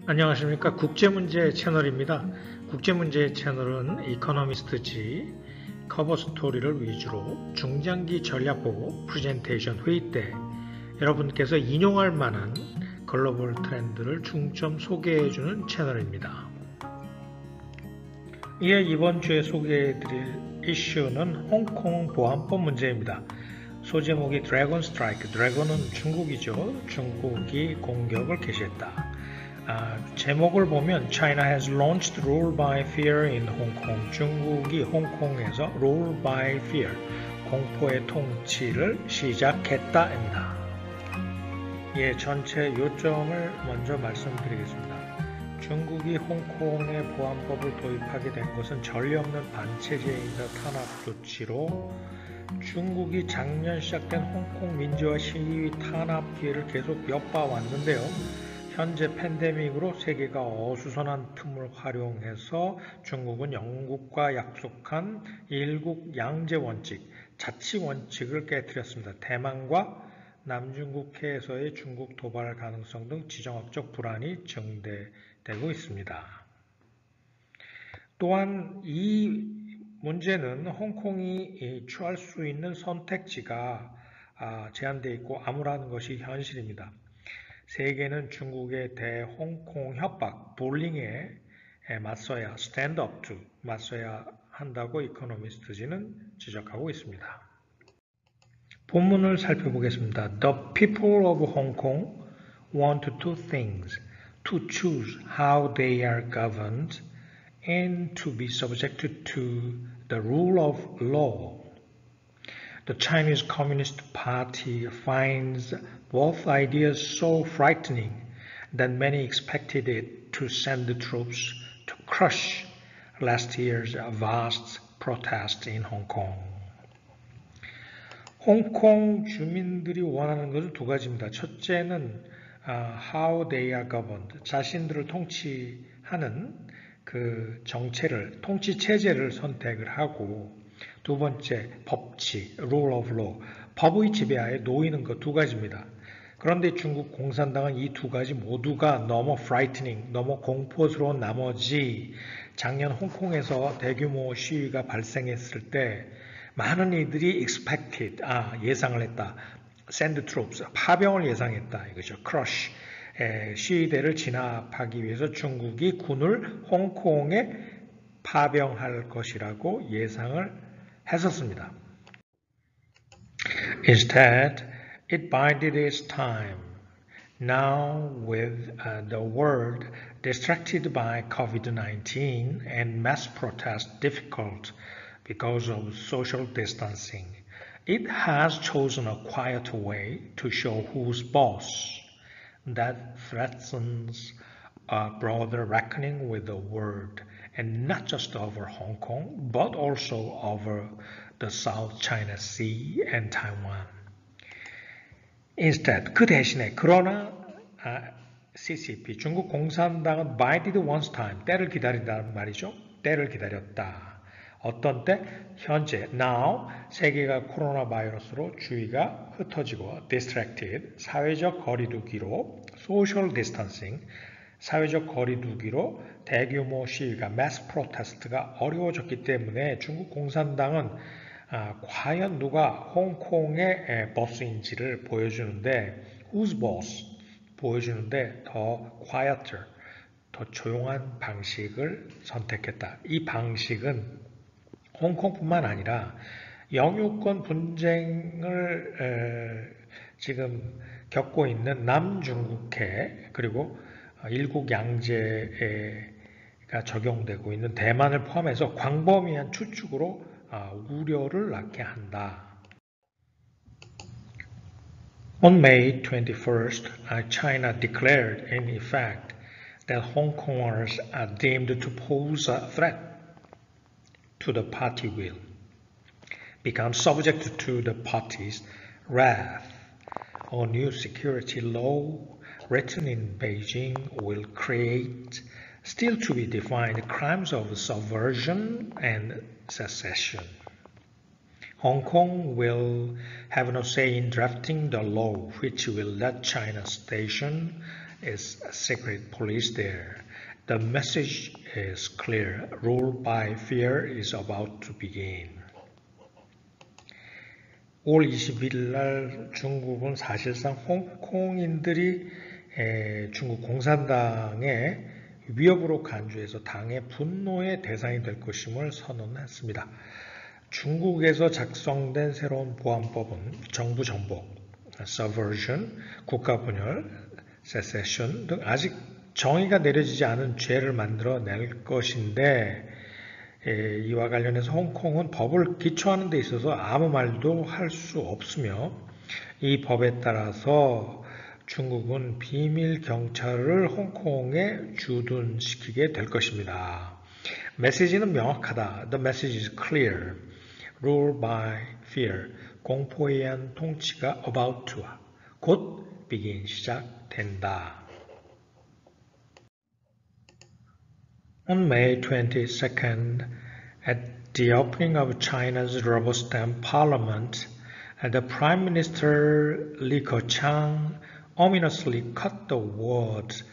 안녕하십니까. 국제문제 채널입니다. 국제문제 채널은 이코노미스트지 커버 스토리를 위주로 중장기 전략보고 프레젠테이션 회의 때 여러분께서 인용할 만한 글로벌 트렌드를 중점 소개해주는 채널입니다. 이에 이번 주에 소개해드릴 이슈는 홍콩 보안법 문제입니다. 소제목이 드래곤 스트라이크, 드래곤은 중국이죠. 중국이 공격을 개시했다. 제목을 보면 China has launched rule by fear in Hong Kong. 중국이 홍콩에서 rule by fear, 공포의 통치를 시작했다입니다. 예, 전체 요점을 먼저 말씀드리겠습니다. 중국이 홍콩에 보안법을 도입하게 된 것은 전례 없는 반체제인사 탄압 조치로 중국이 작년 시작된 홍콩 민주화 시위 탄압 기회를 계속 엿봐왔는데요. 현재 팬데믹으로 세계가 어수선한 틈을 활용해서 중국은 영국과 약속한 일국 양제 원칙, 자치 원칙을 깨뜨렸습니다. 대만과 남중국해에서의 중국 도발 가능성 등 지정학적 불안이 증대되고 있습니다. 또한 이 문제는 홍콩이 취할 수 있는 선택지가 제한되어 있고 암울한 것이 현실입니다. 세계는 중국의 대홍콩 협박, 불링에 맞서야, 스탠드업 투 맞서야 한다고 이코노미스트지는 지적하고 있습니다. 본문을 살펴보겠습니다. The people of Hong Kong want two things, to choose how they are governed and to be subjected to the rule of law. The Chinese Communist Party finds both ideas so frightening that many expected it to send the troops to crush last year's vast protest in Hong Kong. 홍콩 주민들이 원하는 것은 두 가지입니다. 첫째는 how they are governed, 자신들을 통치하는 그 정체를, 통치 체제를 선택을 하고, 두 번째, 법치, rule of law, 법의 지배하에 놓이는 것 두 가지입니다. 그런데 중국 공산당은 이 두 가지 모두가 너무 frightening, 너무 공포스러운 나머지 작년 홍콩에서 대규모 시위가 발생했을 때 많은 이들이 expected, 예상을 했다. send troops, 파병을 예상했다. 이거죠. crush, 시위대를 진압하기 위해서 중국이 군을 홍콩에 파병할 것이라고 예상을 했었습니다. Instead, it bided its time. Now, with the world distracted by COVID-19 and mass protests difficult because of social distancing, it has chosen a quiet way to show who's boss. That threatens a broader reckoning with the world, and not just over Hong Kong, but also over the South China Sea and Taiwan. Instead, 그 대신에 그러나 CCP, 중국 공산당은 bided one's time, 때를 기다린다는 말이죠. 때를 기다렸다. 어떤 때? 현재, now, 세계가 코로나 바이러스로 주의가 흩어지고 distracted, 사회적 거리두기로 social distancing, 사회적 거리두기로 대규모 시위가 mass protest가 어려워졌기 때문에 중국 공산당은 과연 누가 홍콩의 보스인지를 보여주는데 who's boss 보여주는데 더 quieter, 더 조용한 방식을 선택했다. 이 방식은 홍콩뿐만 아니라 영유권 분쟁을 지금 겪고 있는 남중국해 그리고 일국 양제가 적용되고 있는 대만을 포함해서 광범위한 추측으로 우려를 낳게 한다. On May 21st, China declared in effect that Hong Kongers are deemed to pose a threat to the party will, become subject to the party's wrath. A new security law written in Beijing will create still to be defined crimes of subversion and secession. Hong Kong will have no say in drafting the law which will let China station is secret police there. The message is clear. Rule by fear is about to begin. 5월 21일 날 중국은 사실상 홍콩인들이 중국 공산당의 위협으로 간주해서 당의 분노의 대상이 될 것임을 선언했습니다. 중국에서 작성된 새로운 보안법은 정부 정복, subversion, 국가분열, secession 등 아직 정의가 내려지지 않은 죄를 만들어낼 것인데 이와 관련해서 홍콩은 법을 기초하는 데 있어서 아무 말도 할 수 없으며 이 법에 따라서 중국은 비밀 경찰을 홍콩에 주둔시키게 될 것입니다. 메시지는 명확하다. The message is clear. Rule by fear. 공포에 의한 통치가 about to. 곧 begin 시작된다. On May 22nd, at the opening of China's rubber stamp parliament, the Prime Minister Li Keqiang ominously cut the words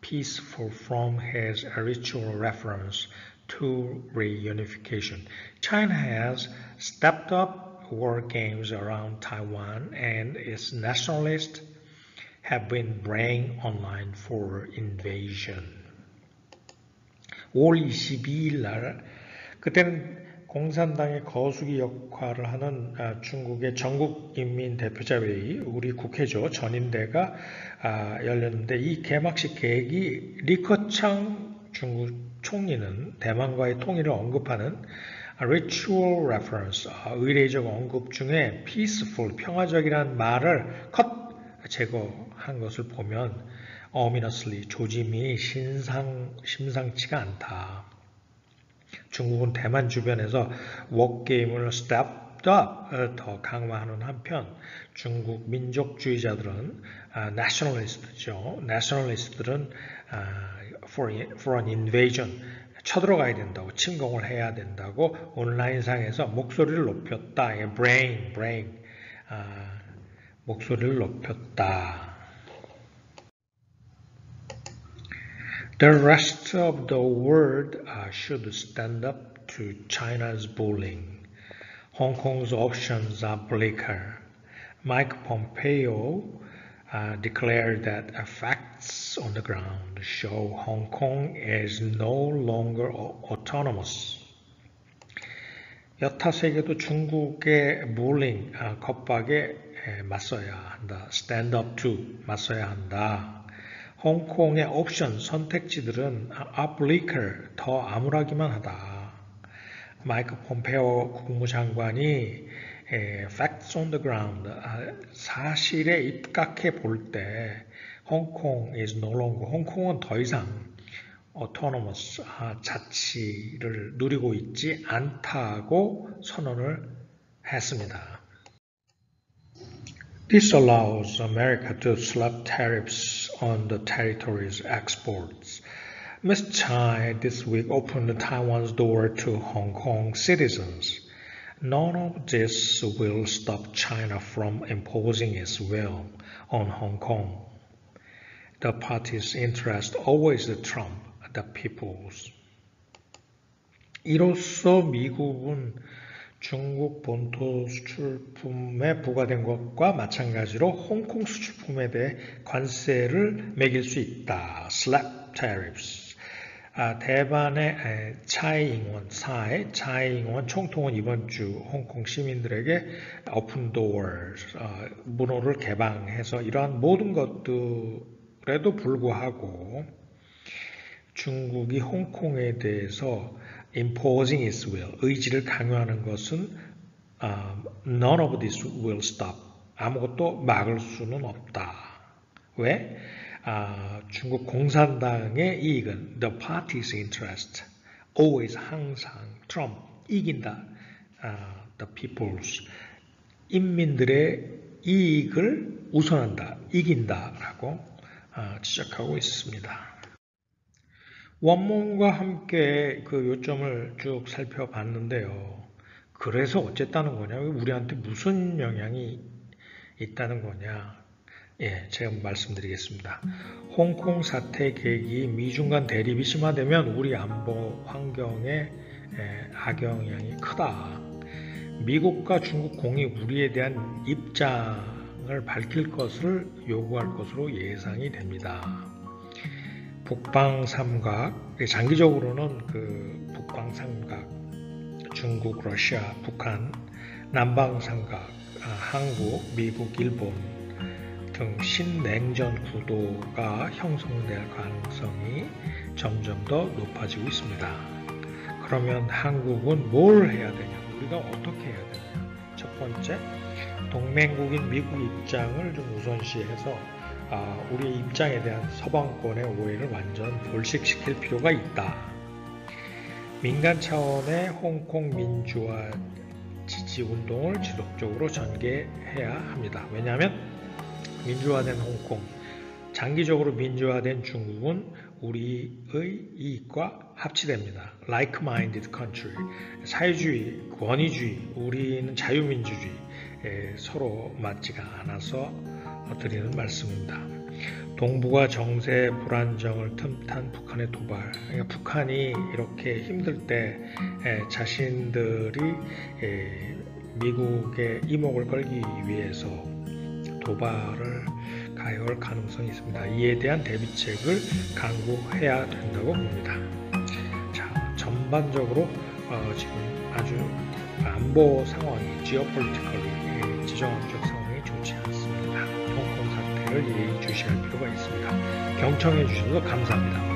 peaceful from his ritual reference to reunification. China has stepped up war games around Taiwan and its nationalists have been braying online for invasion. 5월 22일 날 그때는 공산당의 거수기 역할을 하는 중국의 전국인민대표자회의, 우리 국회죠. 전인대가 열렸는데 이 개막식 계획이 리커창 중국 총리는 대만과의 통일을 언급하는 ritual reference, 의례적 언급 중에 peaceful, 평화적이라는 말을 제거한 것을 보면 ominously, 조짐이 심상치가 않다. 중국은 대만 주변에서 워게임을 stepped up, 더 강화하는 한편 중국 민족주의자들은 nationalist죠. nationalist들은 for an invasion, 쳐들어가야 된다고, 침공을 해야 된다고 온라인상에서 목소리를 높였다. brain, 목소리를 높였다. The rest of the world should stand up to China's bullying. Hong Kong's options are bleaker. Mike Pompeo declared that facts on the ground show Hong Kong is no longer autonomous. 여타 세계도 중국의 bullying, 겁박에 맞서야 한다. stand up to, 맞서야 한다. 홍콩의 옵션, 선택지들은 bleaker, 더 암울하기만 하다. 마이크 폼페오 국무장관이 facts on the ground, 사실에 입각해 볼 때 홍콩 is no longer, 홍콩은 더 이상 autonomous, 자치를 누리고 있지 않다고 선언을 했습니다. This allows America to slap tariffs on the territory's exports. Ms. Tsai this week opened Taiwan's door to Hong Kong citizens. None of this will stop China from imposing its will on Hong Kong. The party's interest always trump the people's. 이로써 미국은 중국 본토 수출품에 부과된 것과 마찬가지로 홍콩 수출품에 대해 관세를 매길 수 있다. slap tariffs. 대만의 차이잉원 총통은 이번 주 홍콩 시민들에게 open doors, 문호를 개방해서 이러한 모든 것들에도 불구하고 중국이 홍콩에 대해서 imposing its will, 의지를 강요하는 것은 none of this will stop, 아무것도 막을 수는 없다. 왜? 중국 공산당의 이익은 the party's interest, always, 항상, trump, 이긴다. the people's, 인민들의 이익을 우선한다, 이긴다라고 지적하고 있습니다. 원문과 함께 그 요점을 쭉 살펴봤는데요. 그래서 어쨌다는 거냐? 우리한테 무슨 영향이 있다는 거냐? 제가 말씀드리겠습니다. 홍콩 사태 계기 미중 간 대립이 심화되면 우리 안보 환경에 악영향이 크다. 미국과 중국 공이 우리에 대한 입장을 밝힐 것을 요구할 것으로 예상이 됩니다. 북방 삼각, 장기적으로는 북방 삼각, 중국, 러시아, 북한, 남방 삼각, 한국, 미국, 일본 등 신냉전 구도가 형성될 가능성이 점점 더 높아지고 있습니다. 그러면 한국은 뭘 해야 되냐? 우리가 어떻게 해야 되냐? 첫 번째, 동맹국인 미국 입장을 좀 우선시해서 우리의 입장에 대한 서방권의 오해를 완전 불식시킬 필요가 있다. 민간 차원의 홍콩 민주화 지지 운동을 지속적으로 전개해야 합니다. 왜냐하면 민주화된 홍콩, 장기적으로 민주화된 중국은 우리의 이익과 합치됩니다. Like-minded country, 사회주의, 권위주의, 우리는 자유민주주의, 서로 맞지가 않아서 드리는 말씀입니다. 동북아 정세 불안정을 틈탄 북한의 도발. 그러니까 북한이 이렇게 힘들 때 자신들이 미국의 이목을 끌기 위해서 도발을 가해올 가능성이 있습니다. 이에 대한 대비책을 강구해야 된다고 봅니다. 자, 전반적으로 지금 아주 안보 상황이 지오폴리티컬리 지정학적 상황이 좋지 않습니다. 홍콩 사태를 예의주시할 필요가 있습니다. 경청해 주셔서 감사합니다.